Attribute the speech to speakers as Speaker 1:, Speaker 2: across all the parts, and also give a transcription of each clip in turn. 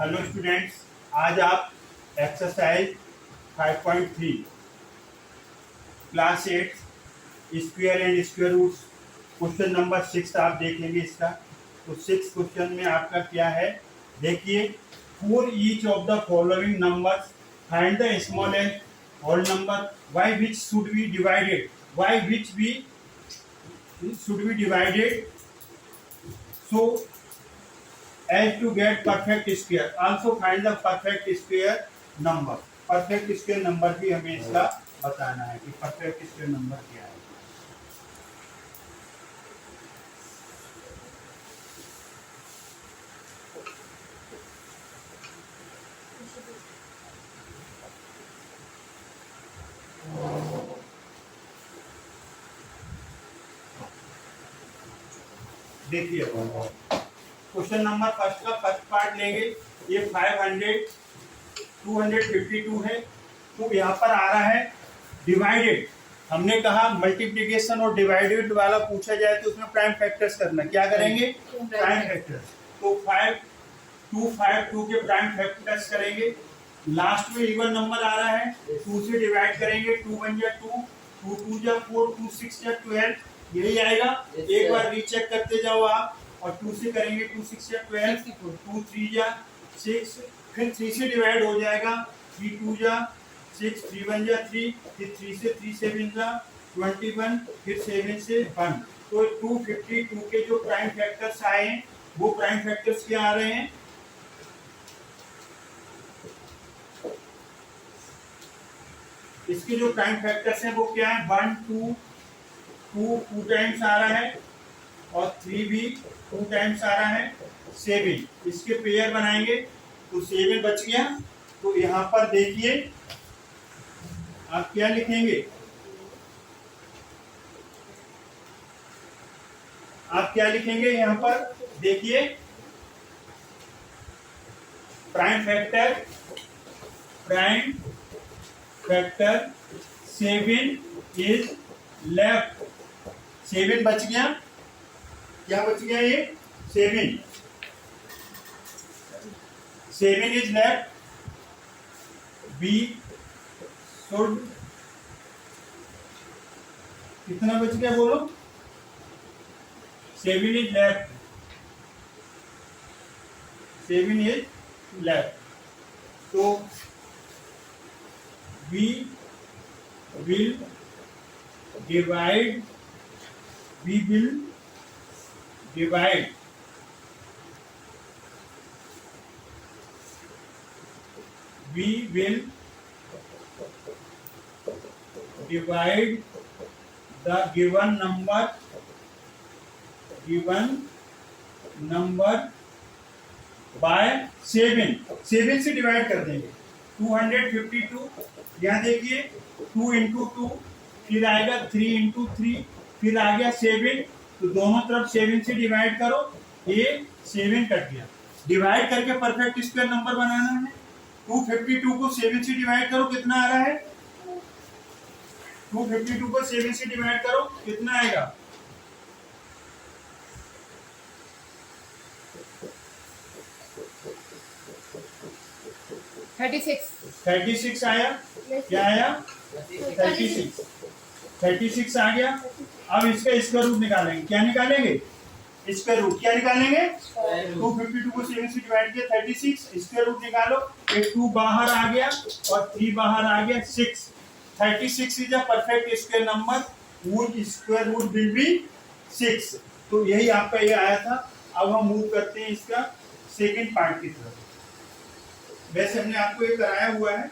Speaker 1: Hello students, आज आप exercise 5.3 class 8 square and square roots question number 6 आप देखेंगे इसका। तो 6 क्वेश्चन में आपका क्या है, देखिए। For each of the following numbers find the smallest whole number by which should be divided, by which we should be divided so as to get perfect square. Also find the perfect square number. perfect square number भी हमें इसका बताना है कि perfect square number क्या है। देखिए question number first का फर्स्ट पार्ट लेंगे। ये 252 है। तो यहाँ पर आ रहा है डिवाइडेड। हमने कहा मल्टीप्लिकेशन और डिवाइडेड वाला पूछा जाए तो उसमें प्राइम फैक्टर्स करना। क्या करेंगे? Prime factors. तो 252 के प्राइम फैक्टर्स करेंगे। लास्ट में इवन नंबर आ रहा है, 2 से डिवाइड करेंगे। 2 1 जा 2, 2 2 जा 4, 2 6 जा 12, यही आएगा। एक बार रीचेक करते जाओ आप। और 2 से करेंगे, 2 6 जा 12, 2 3 जा 6, फिर 3 से डिवाइड हो जाएगा। 3 2 जा 6, 3 1 जा 3, फिर 3 से 3 7 जा 21, फिर 7 से 1। तो 252 के जो प्राइम फैक्टर्स आए हैं वो प्राइम फैक्टर्स क्या आ रहे हैं? इसके जो प्राइम फैक्टर्स हैं वो क्या है? 1 2 2 टाइम्स आ रहा है और 3 भी 2 टाइम्स आ रहा है। 7 इसके पेयर बनाएंगे तो 7 बच गया। तो यहाँ पर देखिए आप क्या लिखेंगे? आप क्या लिखेंगे यहाँ पर? देखिए प्राइम फैक्टर 7 इज लेफ्ट। 7 बच गया। क्या बच गया? ये 7 इज लेफ्ट। बी शुड कितना बच गया बोलो? 7 इज लेफ्ट। 7 is left. तो we will divide the given number by 7 से डिवाइड कर देंगे। 252 यहाँ देखिए 2 इंटू 2, फिर आएगा 3 इंटू 3, फिर आ गया 7। तो दोनों तरफ 7 से डिवाइड करो, ये 7 कट गया। डिवाइड करके परफेक्ट स्क्वायर नंबर बनाना है। 252 को 7 से डिवाइड करो, कितना आ रहा है? 252 को 7 से डिवाइड करो, कितना आएगा? 36 आया। क्या आया? 36 आ गया। अब इसका स्क्वायर रूट निकालेंगे। क्या निकालेंगे? Square root. क्या निकालेंगे? 252 को 7 से डिवाइड किया, 36 स्क्वायर रूट निकालो। एक 2 बाहर आ गया और 3 बाहर आ गया, 6। 36 is a perfect square number whose square root will be 6। तो यही आपका ये आया था। अब हम मूव करते हैं इसका सेकंड पार्ट की तरफ। वैसे हमने आपको ये कराया हुआ है।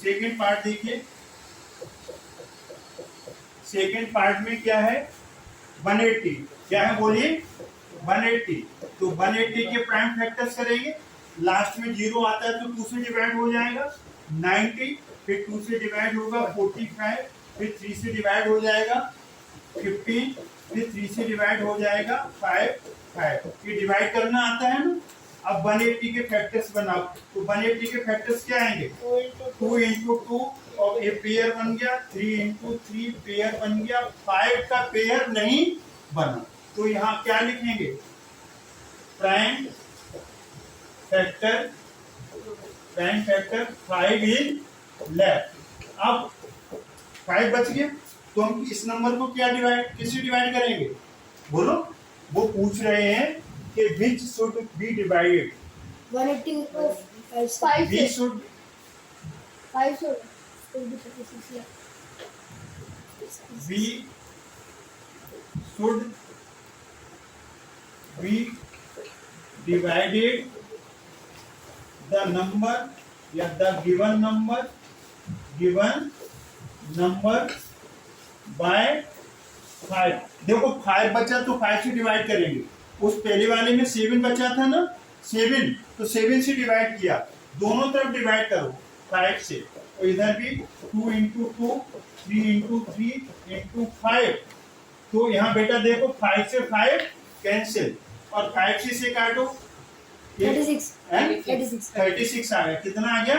Speaker 1: सेकंड पार्ट देखिए। सेकंड पार्ट में क्या है? 180। क्या है बोलिए? 180। तो 180 के प्राइम फैक्टर्स करेंगे। लास्ट में 0 आता है तो 2 से डिवाइड हो जाएगा। 90, फिर 2 से डिवाइड होगा 45, फिर 3 से डिवाइड हो जाएगा 15, फिर 3 से डिवाइड हो जाएगा 5। ये डिवाइड करना आता है ना। अब 180 के फैक्टर्स बनाओ। तो 180 के फैक्टर्स क्या आएंगे? 2 इंटू 2 और ये पेयर बन गया 3 इंटू 3 पेयर बन गया 5 का पेयर नहीं बना। तो यहाँ क्या लिखेंगे प्राइम फैक्टर 5 इज लेफ्ट। अब 5 बच गया तो हम इस नंबर को क्या किससे डिवाइड करेंगे बोलो। वो पूछ रहे हैं कि विच शुड बी डिवाइडेड
Speaker 2: 180 को 5
Speaker 1: वी शुड
Speaker 2: 5 से be 36 yeah.
Speaker 1: we should be divided the number या the given number by 5। देखो 5 बचा तो 5 से डिवाइड करेंगे। उस पहले वाले में 7 बचा था ना 7 तो 7 से डिवाइड किया। दोनों तरफ डिवाइड करो 5 से और इधर भी 2 इंटू 2 3 इंटू 3 इंटू 5। तो यहाँ बेटा देखो 5 से 5 कैंसिल और 5 से इसे काटो
Speaker 2: 36
Speaker 1: 36 आ गया। कितना आ गया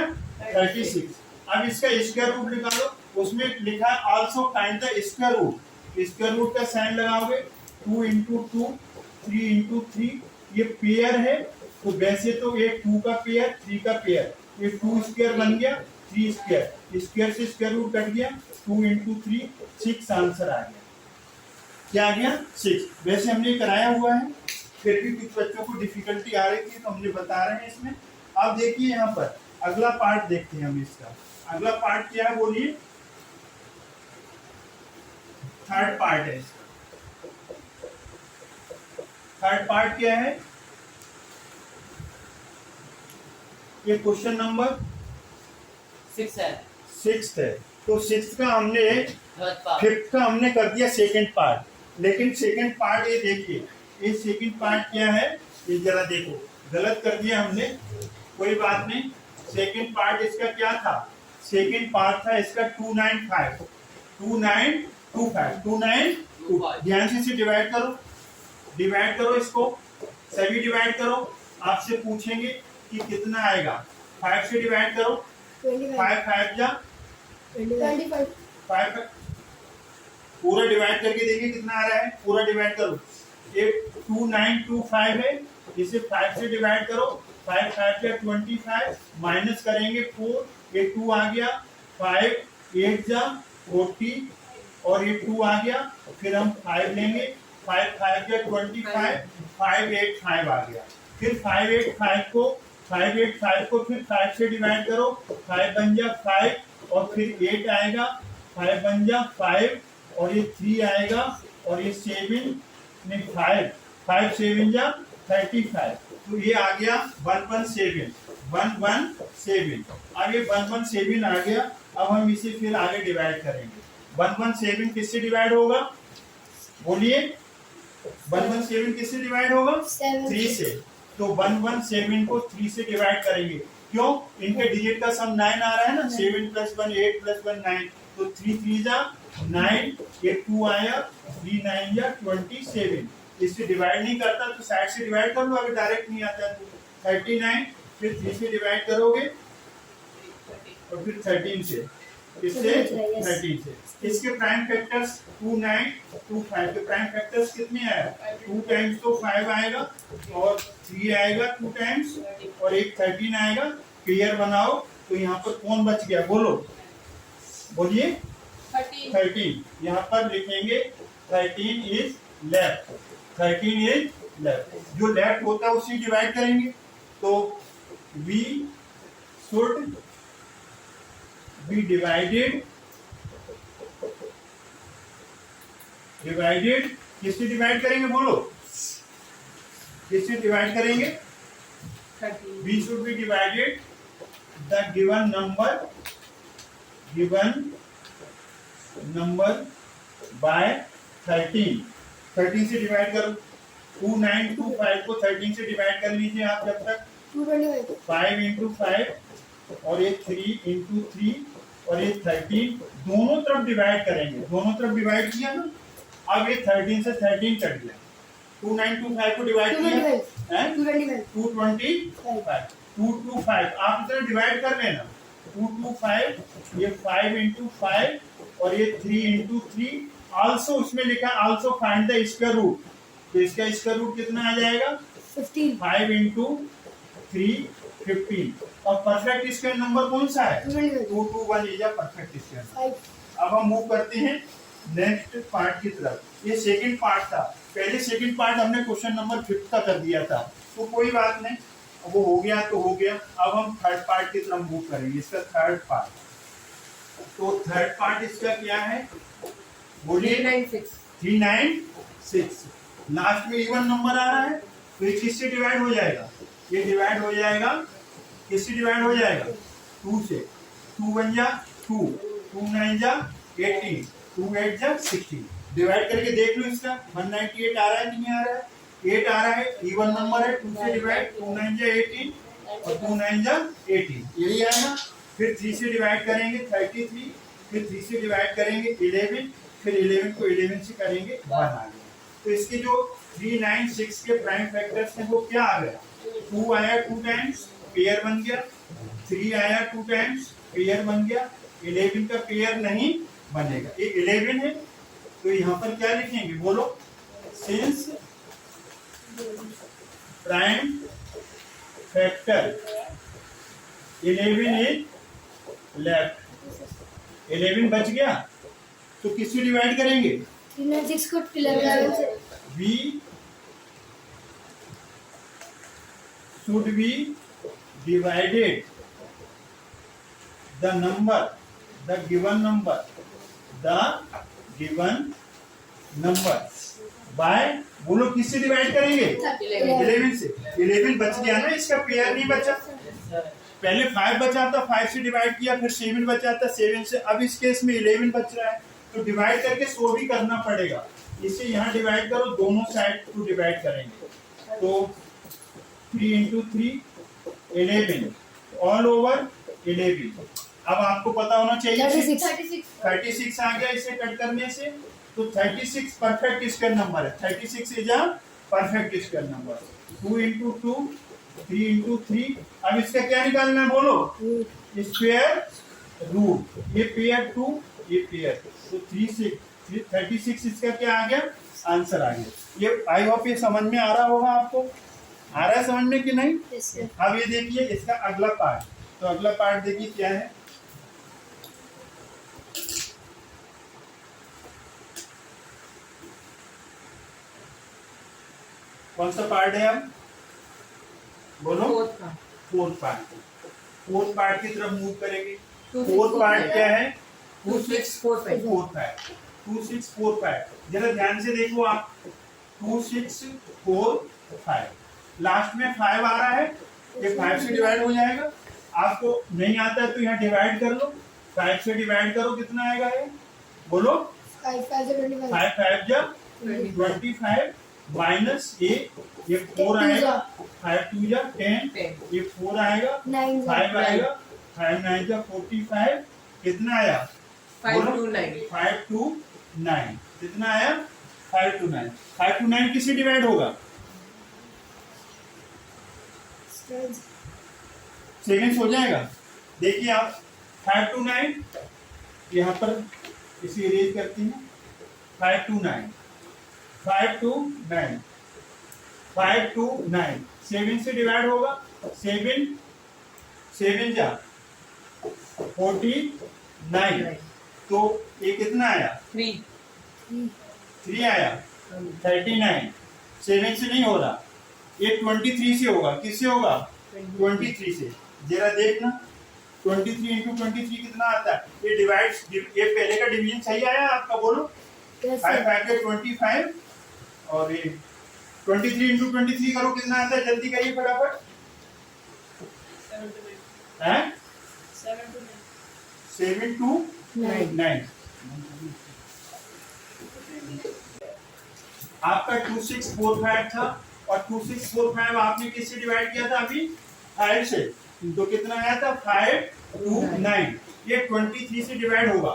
Speaker 1: 36। अब इसका स्क्वायर रूट निकालो। उसमें लिखा है also find the square root. Square root का साइन लगाओगे 2 इंटू 2 3 इंटू 3 ये पेयर है तो वैसे तो ये 2 का पेयर 3 का पेयर ये 2 स्क्वायर बन गया 3 स्क्वायर स्क्वायर से स्क्वायर रूट कट गया 2 इंटू 3 6 आंसर आ गया। क्या आ गया 6। वैसे हमने कराया हुआ है फिर भी कुछ बच्चों को डिफिकल्टी आ रही थी तो हमने बता रहे हैं इसमें। अब देखिए यहाँ पर अगला पार्ट देखते हैं हम इसका। अगला पार्ट क्या है बोलिए। थर्ड पार्ट है इसका। थर्ड पार्ट क्या है ये क्वेश्चन नंबर
Speaker 3: 6 है।
Speaker 1: 6 है। तो 6 का हमने 5th का हमने कर दिया सेकंड पार्ट। लेकिन सेकंड पार्ट ये देखिए ये सेकंड पार्ट क्या है ये जरा देखो गलत कर दिया हमने कोई बात नहीं। सेकंड पार्ट इसका क्या था सेकंड पार्ट था इसका 295 2925 ध्यान से इसे डिवाइड करो इसको सभी डिवाइड करो। आपसे पूछेंगे कि कितना आएगा 5 से डिवाइड करो 5 5 जा 5 पूरा डिवाइड करके देखिए कितना आ रहा है। पूरा डिवाइड करो ये 2925 है इसे 5 से डिवाइड करो 5 5 या 25 माइनस करेंगे 4 ये 2 आ गया 5 8 जा 40 और ये 2 आ गया फिर हम 5 लेंगे 5 5 या 25 585 आ गया। फिर 585 को फिर 5 से डिवाइड करो 5 बन जा 5 और फिर 8 आएगा 5 बन जा 5 और ये 3 आएगा और ये 7 नहीं 5 7 जा 35 तो ये आ गया 117 अब ये 117 आ गया। अब हम इसे फिर आगे डिवाइड करेंगे। 117 किससे डिवाइड होगा बोलिए 117 किससे डिवाइड होगा 3 से। तो 117 को 3 से डिवाइड करेंगे क्यों इनके डिजिट का सम 9 आ रहा है ना 7 + 1 8 + 1 9 तो 3 3 जा 9 ये 2 आया 3 9 जा 27। इससे डिवाइड नहीं करता तो साइड से डिवाइड कर लो अगर डायरेक्ट नहीं आता तो 39 फिर 3 से डिवाइड करोगे और फिर 13 से इससे 13 से। इसके प्राइम फैक्टर्स 2 9 2 5 के प्राइम फैक्टर्स कितने आया 2 टाइम्स तो 5 आएगा और 3 आएगा 2 टाइम्स और एक 13 आएगा। पेयर बनाओ तो यहाँ पर कौन बच गया बोलिए 13 यहाँ पर लिखेंगे 13 इज लेफ्ट 13 इज लेफ्ट। जो लेफ्ट होता है उसी डिवाइड करेंगे तो वी शुड बी डिवाइडेड किससे डिवाइड करेंगे बोलो किससे डिवाइड करेंगे we should be divided the given number by 13 से डिवाइड करो 2925 को 13 से डिवाइड कर लीजिए आप जब तक 5 इंटू 5 और ये 3 इंटू 3 और ये 13 दोनों तरफ डिवाइड करेंगे। दोनों तरफ डिवाइड किया ना अब ये 13 से 13 कट गया 2925 को डिवाइड किया 225 225 आप इतना डिवाइड कर लेना 2 2 5, ये 5 into 5 और ये 3 into 3। आल्सो उसमें लिखा है also find the square root, तो इसका स्क्वायर रूट कितना आ जाएगा?
Speaker 2: 15
Speaker 1: 5 into 3 15। और परफेक्ट स्क्वायर नंबर कौन सा है? 2 2 1 इज अ परफेक्ट स्क्वायर।
Speaker 2: 5
Speaker 1: अब हम मूव करते हैं नेक्स्ट पार्ट की तरफ। ये सेकंड पार्ट था, पहले सेकंड पार्ट हमने क्वेश्चन नंबर 5 का कर दिया था, तो कोई बात नहीं, अब वो हो गया तो हो गया। अब हम थर्ड पार्ट की तरफ मूव करेंगे, इसका थर्ड पार्ट। तो थर्ड पार्ट इसका क्या है बोलिए?
Speaker 3: 396
Speaker 1: 396। लास्ट में इवन नंबर आ रहा है, तो ये किससे डिवाइड हो जाएगा? ये डिवाइड हो जाएगा, किससे डिवाइड हो जाएगा? 2 से। 2 1 जा 2, 2 9 जा 18, 2 8 जा 16। डिवाइड करके देख लो इसका 198 आ रहा है कि नहीं आ रहा है? 8 आ रहा है, इवन नंबर है, 2 से डिवाइड, 2 9 जा 18 और 2 9 जा 18, यही आएगा। फिर 3 से डिवाइड करेंगे 33, फिर 3 से डिवाइड करेंगे 11, फिर 11 को 11 से करेंगे 1 आ गया। तो इसके जो 396 के प्राइम फैक्टर्स हैं वो क्या आ गया? 2 आया 2 टाइम्स, पेयर बन गया। 3 आया 2 टाइम्स, पेयर बन गया। 11 का पेयर नहीं बनेगा, ये 11 है, तो यहाँ पर क्या लिखेंगे बोलो? Since prime factor 11 is left, 11 बच गया, तो किससे डिवाइड करेंगे?
Speaker 2: 396 को 11 से
Speaker 1: We should be divided the number, the given number by, बोलो किससे डिवाइड करेंगे? 11 से। 11 बच गया ना, इसका पेयर नहीं बचा। पहले 5 बचा था, 5 से डिवाइड किया, फिर 7 बचा था, 7 से। अब इस केस में 11 बच रहा है, तो डिवाइड करके 100 भी करना पड़ेगा। इसे यहाँ डिवाइड करो, दोनों साइड को डिवाइड करेंगे, तो 3 into 3 11 ऑल ओवर 11। अब आपको पता होना चाहिए 36 आ गया इसे कट करने से, तो 36 परफेक्ट स्क्वायर नंबर है। 36 is a perfect square number. 2 into 2 3 into 3। अब इसका क्या निकालना है बोलो? Square root. ये पेयर 2, ये पेयर, तो 36 इसका क्या आ गया? आंसर आ गया। ये आई होप ये समझ में आ रहा होगा आपको। आ रहा है समझ में कि नहीं? अब ये देखिए इसका अगला पार्ट, तो अगला पार्ट देखिए क्या है। कौन सा पार्ट है? अब बोलो। Fourth part. फोर्थ पार्ट की तरफ मूव करेंगे। फोर्थ पार्ट क्या है? 2645। 2645 जरा ध्यान से देखो आप। 2645 लास्ट में 5 आ रहा है, ये 5 से डिवाइड हो जाएगा। आपको नहीं आता है तो यहाँ डिवाइड कर लो, 5 से डिवाइड करो, कितना आएगा ये बोलो? 5 5 जा 25 माइनस ये 4 आएगा, 5 2 जा 10, ये 4 आएगा, 5 आएगा, 5 9 जा 45, कितना आया? 529 कितना आया? 529। 529 किससे डिवाइड होगा? 7 हो जाएगा। देखिए आप 529 यहाँ पर इसे इरेज करते हैं। 529 7 से डिवाइड होगा। 7 जा 49, तो ये कितना आया? 3 आया। 39 7 से नहीं हो रहा, ये 23 से होगा। किससे होगा? 23 से। जरा देखना 23 into 23 कितना आता है? ये डिवाइड, ये पहले का डिवीजन सही आया आपका बोलो? 5 5 के 25 और ये 23 into 23 करो, कितना आता है? जल्दी करिए फटाफट। 7 to 9। आपका 2645 था और 2645 आपने किससे डिवाइड किया था अभी? 5 से, तो कितना आया था? 5 to 9। ये 23 से डिवाइड होगा।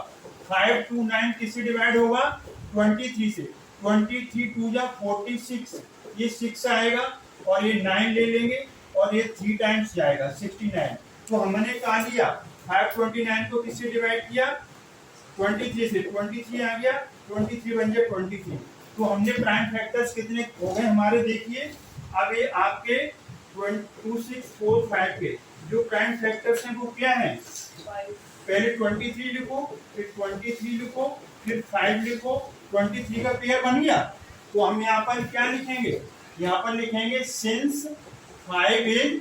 Speaker 1: 5 to 9 किससे डिवाइड होगा? 23 से। 23 2 जा 46, ये 6 आएगा और ये 9 ले लेंगे और ये 3 टाइम्स जाएगा 69। तो हमने कहा लिया 529 को किससे डिवाइड किया? 23 से। 23 आ गया, 23 बन गया 23। तो हमने प्राइम फैक्टर्स कितने हो गए हमारे, देखिए। अब ये आपके 2645 के जो प्राइम फैक्टर्स हैं वो क्या है? पहले 23 लिखो, फिर 23 लिखो, फिर 5 लिखो। 23 का पेयर बन गया। तो हम यहाँ पर क्या लिखेंगे? यहाँ पर लिखेंगे since 5 is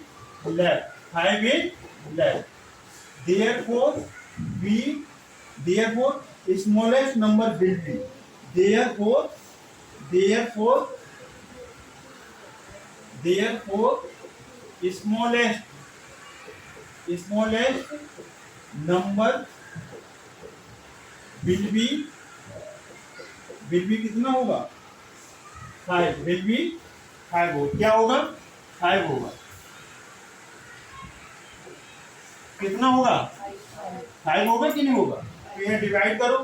Speaker 1: left, 5 is left, therefore smallest number will be, therefore smallest number will be कितना होगा? 5 will be 5 हो, क्या होगा? 5 होगा। कितना होगा? 5 होगा कि नहीं होगा? तो यहाँ डिवाइड करो,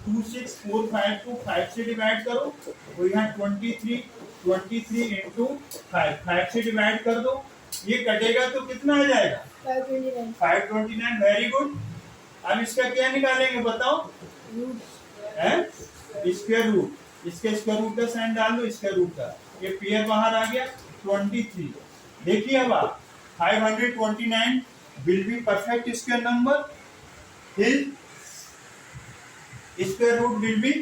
Speaker 1: 2645 को 5 से डिवाइड करो, तो यहाँ 23 इंटू 5 से डिवाइड कर दो। ये कटेगा तो कितना आ जाएगा? 529। Very good. अब इसका क्या निकालेंगे बताओ? Square root. इसके स्क्वायर रूट का साइन डाल दो, स्क्वायर रूट का। ये पेयर बाहर आ गया 23। देखिए अब आप 529 will be perfect square number, his square root will be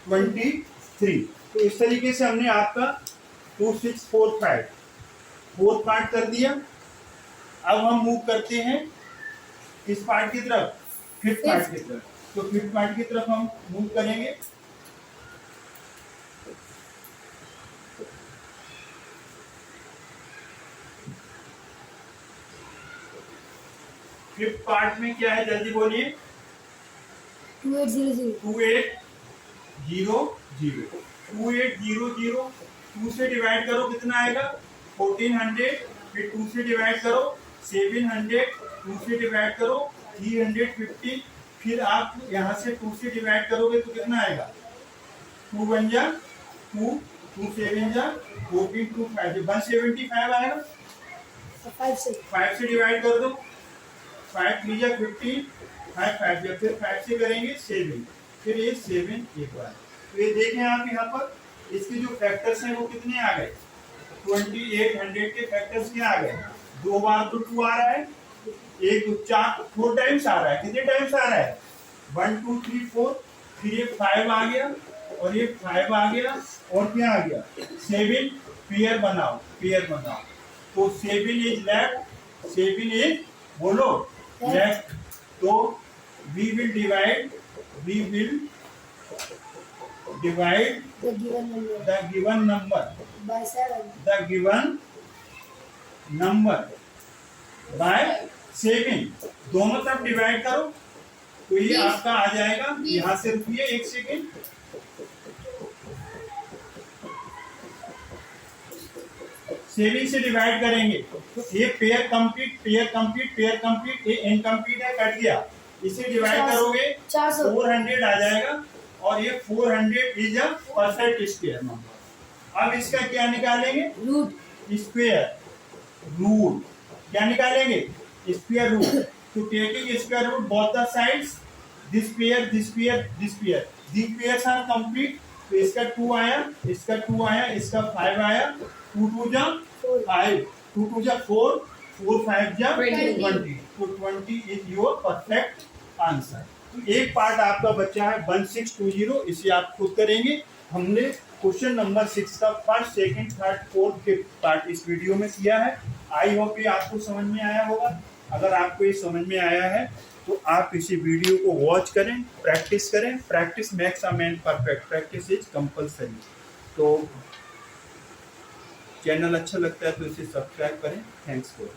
Speaker 1: 23। तो इस तरीके से हमने आपका 2645 फोर्थ पार्ट कर दिया। अब हम मूव करते हैं किस पार्ट की तरफ? फिफ्थ पार्ट की तरफ। तो फिफ्थ पार्ट की तरफ हम मूव करेंगे। फिफ्थ पार्ट में क्या है, जल्दी बोलिए।
Speaker 2: 2800
Speaker 1: 2800 2 से डिवाइड करो, कितना आएगा? 1400। फिर 2 से डिवाइड करो 700, 2 से डिवाइड करो 350। फिर आप यहाँ से 2 से डिवाइड करोगे तो कितना आएगा? 2 बन जा 2, 2 7 जा 14, 2 5 175 आएगा। 5 से डिवाइड कर दो, 5 3 जा 15, 5 5 जा, फिर 5 से करेंगे 7, फिर ये 7 एक बार। तो ये देखें आप यहाँ पर इसके जो फैक्टर्स हैं वो कितने आ गए? 2800 के फैक्टर्स क्या आ गए? 2 बार तो 2 आ रहा है, 1 2 4 4 टाइम्स आ रहा है। कितने टाइम्स आ रहा है? 1 2 3 4। फिर ये 5 आ गया और ये 5 आ गया और क्या आ गया? 7। पेयर बनाओ, पेयर बनाओ। तो 7 इज लेफ्ट, 7 इज बोलो लेफ्ट। तो we will divide the given number
Speaker 2: by 7
Speaker 1: by 7। दोनों तरफ डिवाइड करो तो ये आपका आ जाएगा। यहाँ से रुकिए 1 सेकेंड। सेविंग से डिवाइड करेंगे तो ये पेयर कंप्लीट, ये इनकम्प्लीट है, कट गया। इसे डिवाइड करोगे 400 आ जाएगा और ये 400 is a perfect square number. अब इसका क्या निकालेंगे?
Speaker 2: रूट।
Speaker 1: स्क्वायर रूट क्या निकालेंगे? Square root. तो taking square root both the sides, this pair, these pairs are complete. तो इसका 2 आया, इसका 2 आया, इसका 5 आया। 2 2 जा 5, 2 2 जा 4, 4 5 जा 20। तो 20 इज योर परफेक्ट आंसर। एक पार्ट आपका बच्चा है 1620, इसे आप खुद करेंगे। हमने क्वेश्चन नंबर 6 का first, second, third, fourth, fifth part इस वीडियो में किया है। आई होप ये आपको समझ में आया होगा। अगर आपको ये समझ में आया है तो आप इसी वीडियो को वॉच करें, प्रैक्टिस करें। Practice makes a man perfect, practice is compulsory. तो चैनल अच्छा लगता है तो इसे सब्सक्राइब करें। Thanks for